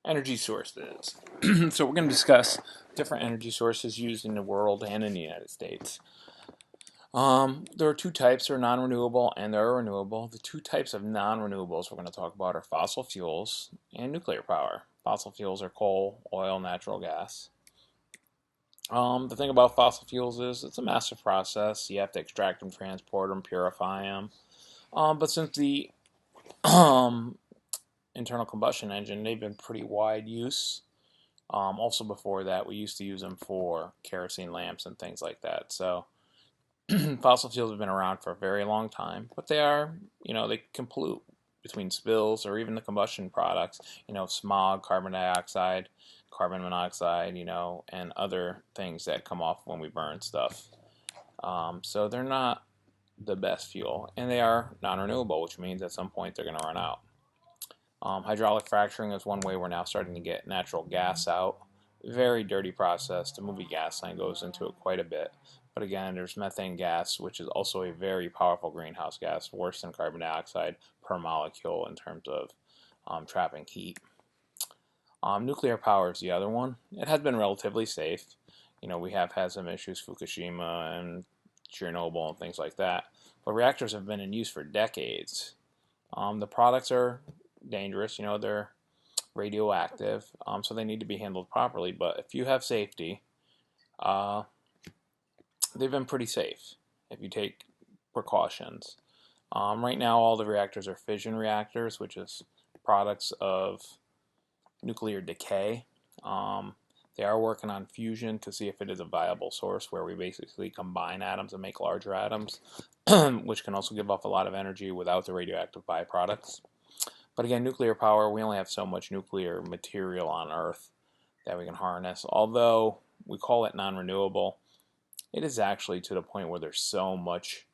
Energy sources. So we're going to discuss different energy sources used in the world and in the United States. There are two types. There are non-renewable and there are renewable. The two types of non-renewables we're going to talk about are fossil fuels and nuclear power. Fossil fuels are coal, oil, natural gas. The thing about fossil fuels is it's a massive process. You have to extract them, transport them, purify them. But since the um, internal combustion engine, they've been pretty wide use. Also before that, we used to use them for kerosene lamps and things like that. So fossil fuels have been around for a very long time, but they are, they can pollute between spills or even the combustion products, smog, carbon dioxide, carbon monoxide, and other things that come off when we burn stuff. So they're not the best fuel, and they are non-renewable, which means at some point they're going to run out. Hydraulic fracturing is one way we're now starting to get natural gas out. Very dirty process. The movie Gasline goes into it quite a bit. But again, there's methane gas, which is also a very powerful greenhouse gas, worse than carbon dioxide per molecule in terms of trapping heat. Nuclear power is the other one. It has been relatively safe. We have had some issues, Fukushima and Chernobyl and things like that. But reactors have been in use for decades. The products are dangerous, they're radioactive, so they need to be handled properly. But if you have safety, they've been pretty safe if you take precautions. Right now, all the reactors are fission reactors, which is products of nuclear decay. They are working on fusion to see if it is a viable source where we basically combine atoms and make larger atoms, which can also give off a lot of energy without the radioactive byproducts. But again, nuclear power, we only have so much nuclear material on Earth that we can harness. Although we call it non-renewable, it is actually to the point where there's so much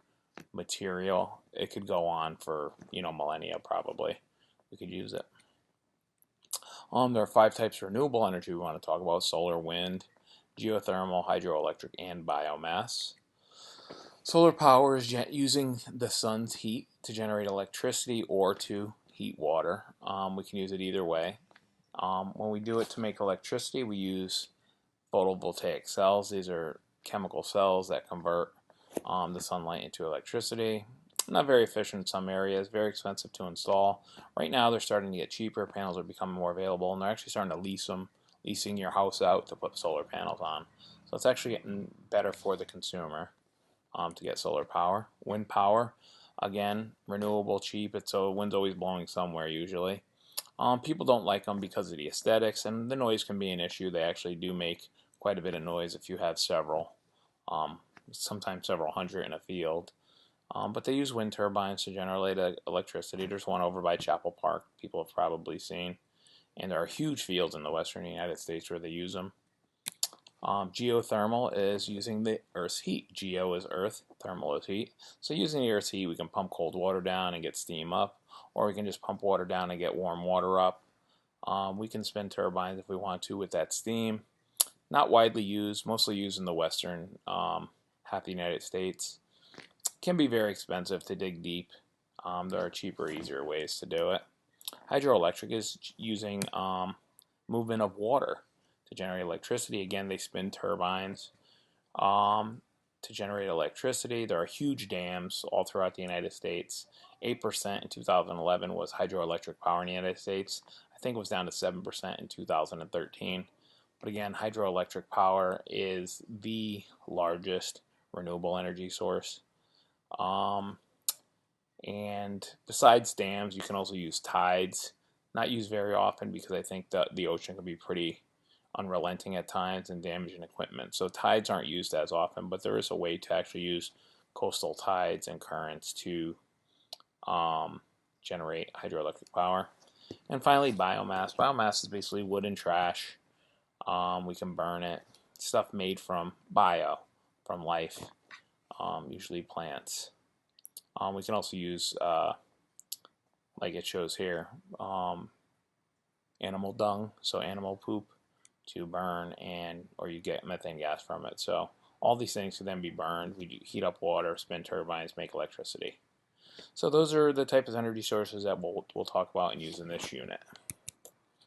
material, it could go on for, millennia probably. We could use it. There are 5 types of renewable energy we want to talk about: solar, wind, geothermal, hydroelectric, and biomass. Solar power is using the sun's heat to generate electricity or to heat water. We can use it either way. When we do it to make electricity, we use photovoltaic cells. These are chemical cells that convert the sunlight into electricity. Not very efficient in some areas, very expensive to install. Right now they're starting to get cheaper. Panels are becoming more available, and they're actually starting to lease them, leasing your house out to put solar panels on. So it's actually getting better for the consumer to get solar power. Wind power, again, renewable, cheap. So wind's always blowing somewhere usually. People don't like them because of the aesthetics, and the noise can be an issue. They actually do make quite a bit of noise if you have several, sometimes several hundred in a field. But they use wind turbines to generate electricity. There's one over by Chapel Park people have probably seen. And there are huge fields in the western United States where they use them. Geothermal is using the Earth's heat. Geo is Earth, thermal is heat. So using the Earth's heat, we can pump cold water down and get steam up, or we can just pump water down and get warm water up. We can spin turbines if we want to with that steam. Not widely used, mostly used in the western half the United States. Can be very expensive to dig deep. There are cheaper, easier ways to do it. Hydroelectric is using movement of water to generate electricity. Again, they spin turbines to generate electricity. There are huge dams all throughout the United States. 8% in 2011 was hydroelectric power in the United States. I think it was down to 7% in 2013. But again, hydroelectric power is the largest renewable energy source. And besides dams, you can also use tides. Not used very often because I think that the ocean can be pretty unrelenting at times and damaging equipment. So tides aren't used as often, but there is a way to actually use coastal tides and currents to generate hydroelectric power. And finally, biomass. Biomass is basically wood and trash. We can burn it. Stuff made from bio, from life, usually plants. We can also use, like it shows here, animal dung, so animal poop, to burn, or you get methane gas from it. So all these things can then be burned. We heat up water, spin turbines, make electricity. So those are the type of energy sources that we'll talk about and use in this unit.